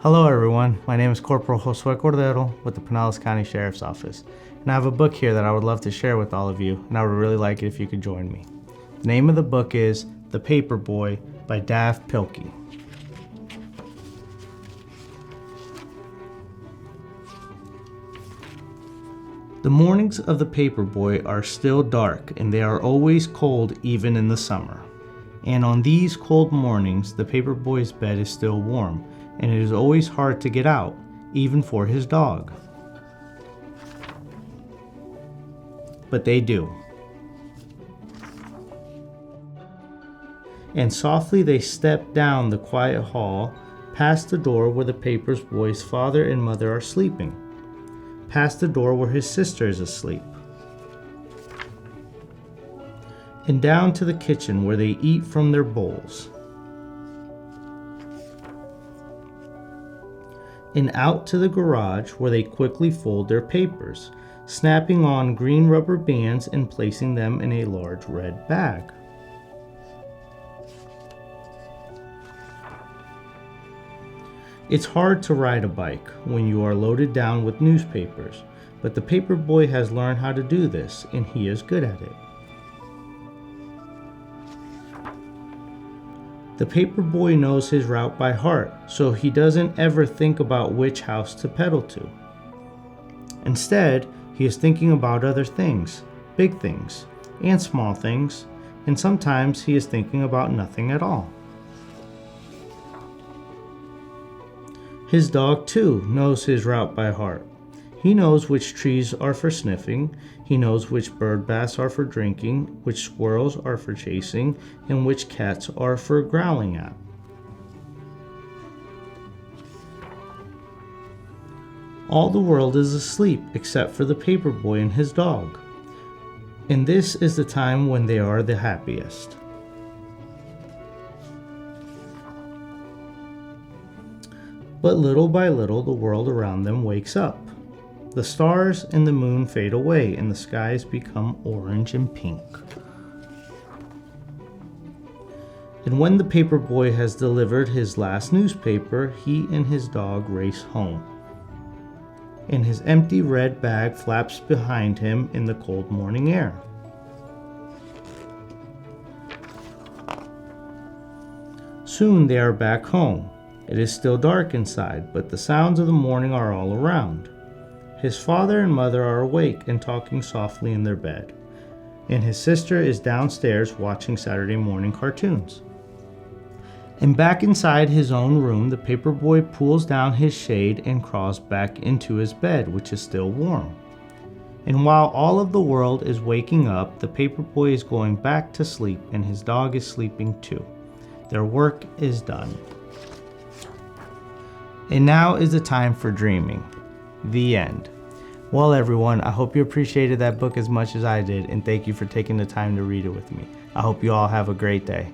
Hello everyone, my name is Corporal Josue Cordero with the Pinellas County Sheriff's Office, and I have a book here that I would love to share with all of you, and I would really like it if you could join me. The name of the book is The Paperboy by Dav Pilkey. The mornings of the Paperboy are still dark, and they are always cold even in the summer. And on these cold mornings, the Paperboy's bed is still warm, and it is always hard to get out, even for his dog. But they do. And softly they step down the quiet hall, past the door where the Paperboy's father and mother are sleeping, past the door where his sister is asleep, and down to the kitchen where they eat from their bowls, and out to the garage where they quickly fold their papers, snapping on green rubber bands and placing them in a large red bag. It's hard to ride a bike when you are loaded down with newspapers, but the Paperboy has learned how to do this, and he is good at it. The Paperboy knows his route by heart, so he doesn't ever think about which house to pedal to. Instead, he is thinking about other things, big things, and small things, and sometimes he is thinking about nothing at all. His dog, too, knows his route by heart. He knows which trees are for sniffing, he knows which bird baths are for drinking, which squirrels are for chasing, and which cats are for growling at. All the world is asleep except for the Paperboy and his dog, and this is the time when they are the happiest. But little by little, the world around them wakes up. The stars and the moon fade away, and the skies become orange and pink. And when the Paperboy has delivered his last newspaper, he and his dog race home. And his empty red bag flaps behind him in the cold morning air. Soon they are back home. It is still dark inside, but the sounds of the morning are all around. His father and mother are awake and talking softly in their bed, and his sister is downstairs watching Saturday morning cartoons. And back inside his own room, the Paperboy pulls down his shade and crawls back into his bed, which is still warm. And while all of the world is waking up, the Paperboy is going back to sleep, and his dog is sleeping too. Their work is done. And now is the time for dreaming. The end. Well, everyone, I hope you appreciated that book as much as I did, and thank you for taking the time to read it with me. I hope you all have a great day.